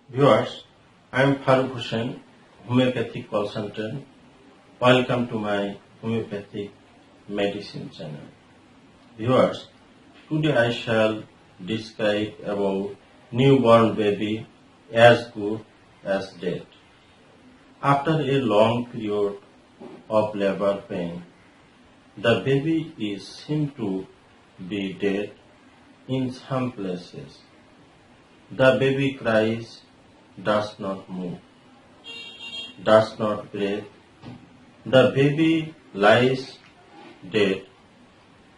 Viewers, I am Farooq Hussain, homeopathic consultant. Welcome to my homeopathic medicine channel. Viewers, today I shall describe about newborn baby as good as dead. After a long period of labor pain, the baby is seen to be dead in some places. The baby cries, does not move, does not breathe. The baby lies dead.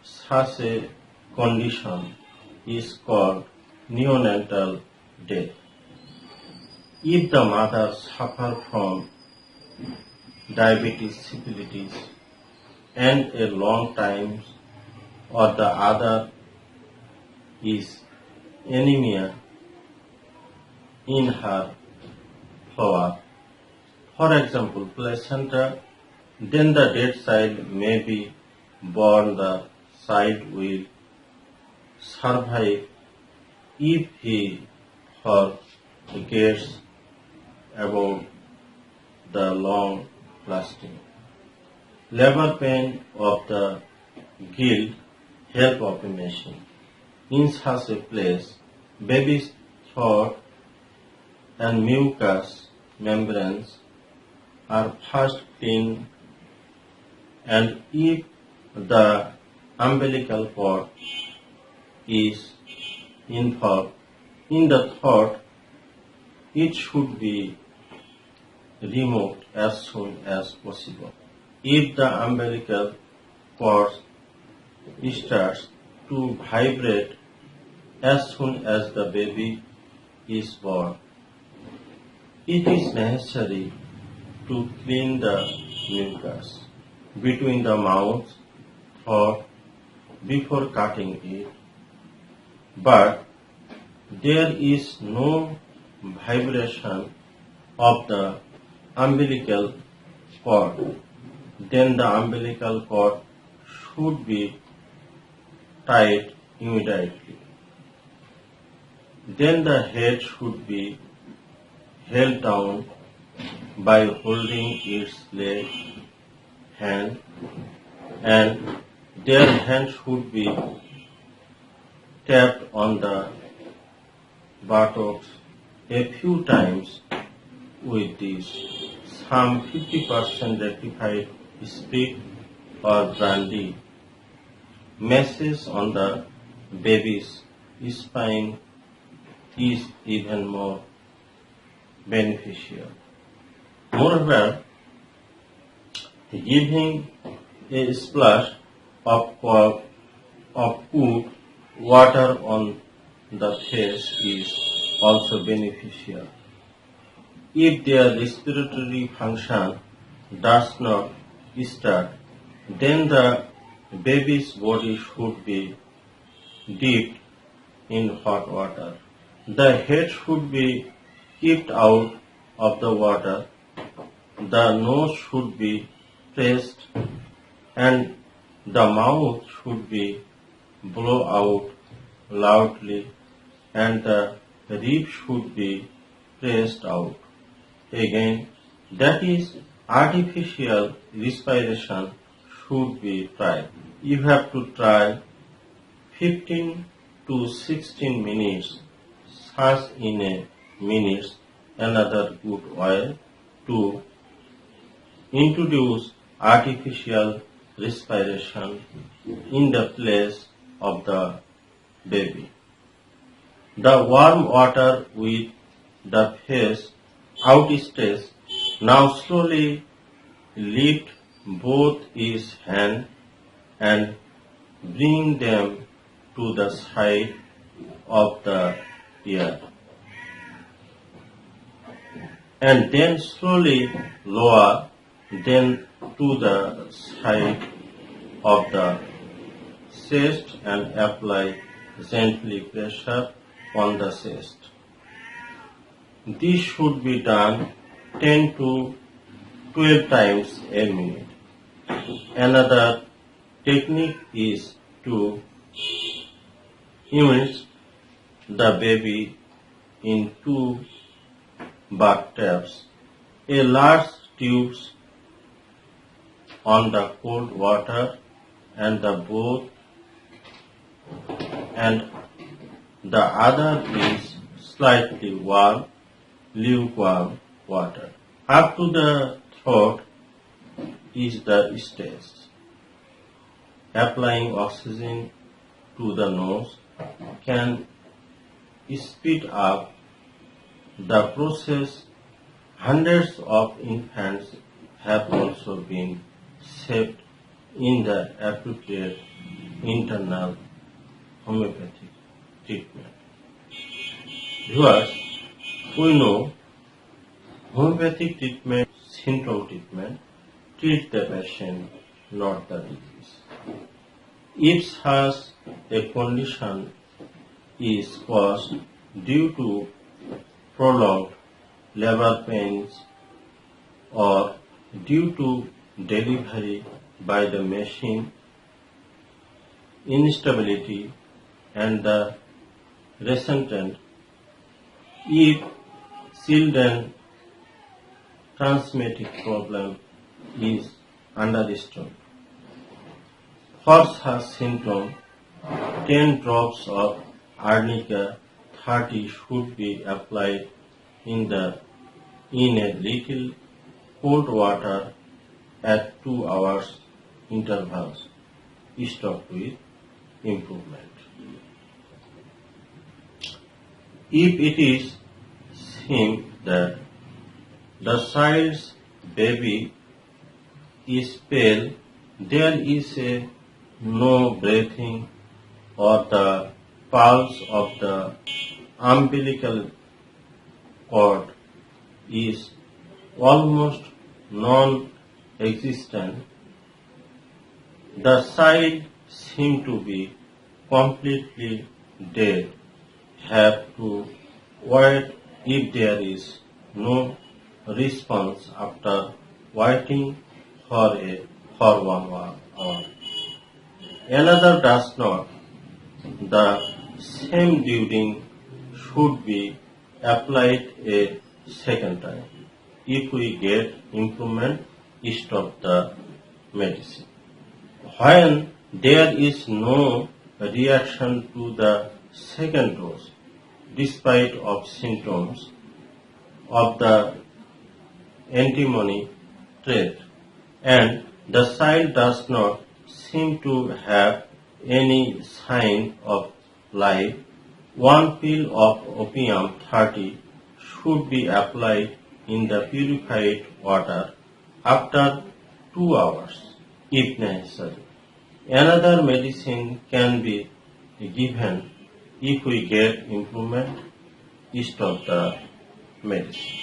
Such a condition is called neonatal death. If the mother suffers from diabetes, syphilis, and a long time, or the other is anemia in her flower, for example, placenta, then the dead child may be born. The child will survive if he or gets about the long lasting labor pain of the guilt help of a machine. In such a place, baby's throat and mucous membranes are first cleaned, and if the umbilical cord is involved in the throat, it should be removed as soon as possible. If the umbilical cord starts to vibrate as soon as the baby is born, it is necessary to clean the mucus between the mouth and throat before cutting it. But there is no vibration of the umbilical cord, then the umbilical cord should be tied immediately. Then the head should be held down by holding its leg, hand, and their hand should be tapped on the buttocks a few times with this. Some 50% rectified spirit or brandy masses on the baby's spine is even more beneficial. Moreover, giving a splash of cold water on the face is also beneficial. If their respiratory function does not start, then the baby's body should be dipped in hot water. The head should be kept out of the water. The nose should be pressed and the mouth should be blow out loudly and the rib should be pressed out. Again, that is artificial respiration should be tried. You have to try 15 to 16 minutes, such in a minute, another good oil to introduce artificial respiration in the place of the baby. The warm water with the face outstretched. Now slowly lift both his hands and bring them to the side of the ear, and then slowly lower them to the side of the chest and apply gently pressure on the chest. This should be done 10 to 12 times a minute. Another technique is to immerse the baby in 2 bath taps, a large tubes on the cold water and the other is slightly warm, lukewarm water. Up to the throat is the stage. Applying oxygen to the nose can speed up the process. Hundreds of infants have also been saved in the appropriate internal homeopathic treatment. Viewers, we know homeopathic treatment, symptom treatment, treat the patient, not the disease. If such a condition is caused due to prolonged labor pains or due to delivery by the machine, instability and the resultant, if children transmitted problem is understood. For such symptom, 10 drops of arnica 30 should be applied in a little cold water at 2 hours intervals. Stop with improvement. If it is seen that the child's baby is pale, there is no breathing or the pulse of the umbilical cord is almost non-existent, the child seems to be completely dead, have to wait if there is no response after waiting for 1 hour. Another does not. The same during should be applied a second time. If we get improvement, stop the medicine. When there is no reaction to the second dose, despite of symptoms of the antimony trait, and the child does not seem to have any sign of life, 1 pill of opium 30 should be applied in the purified water after 2 hours if necessary. Another medicine can be given if we get improvement. Stop the medicine.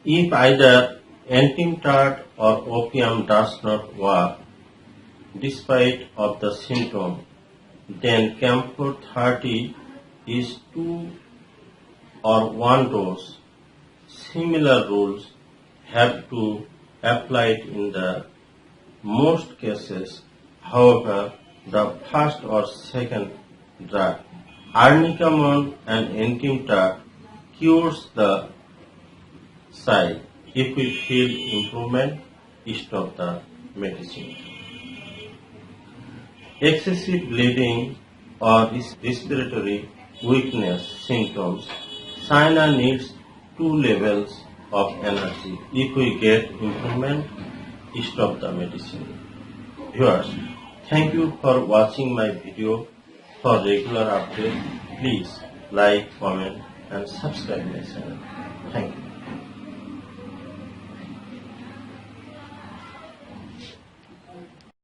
If either antimetab or opium does not work despite of the symptom, then Camphor 30 is 2 or 1 dose. Similar rules have to applied in the most cases. However, the first or second drug, arnicamol and antimetab, cures the child. If we feel improvement, stop the medicine. Excessive bleeding or respiratory weakness symptoms, China needs 2 levels of energy. If we get improvement, stop the medicine. Viewers, thank you for watching my video. For regular updates, please like, comment and subscribe my channel. Thank you.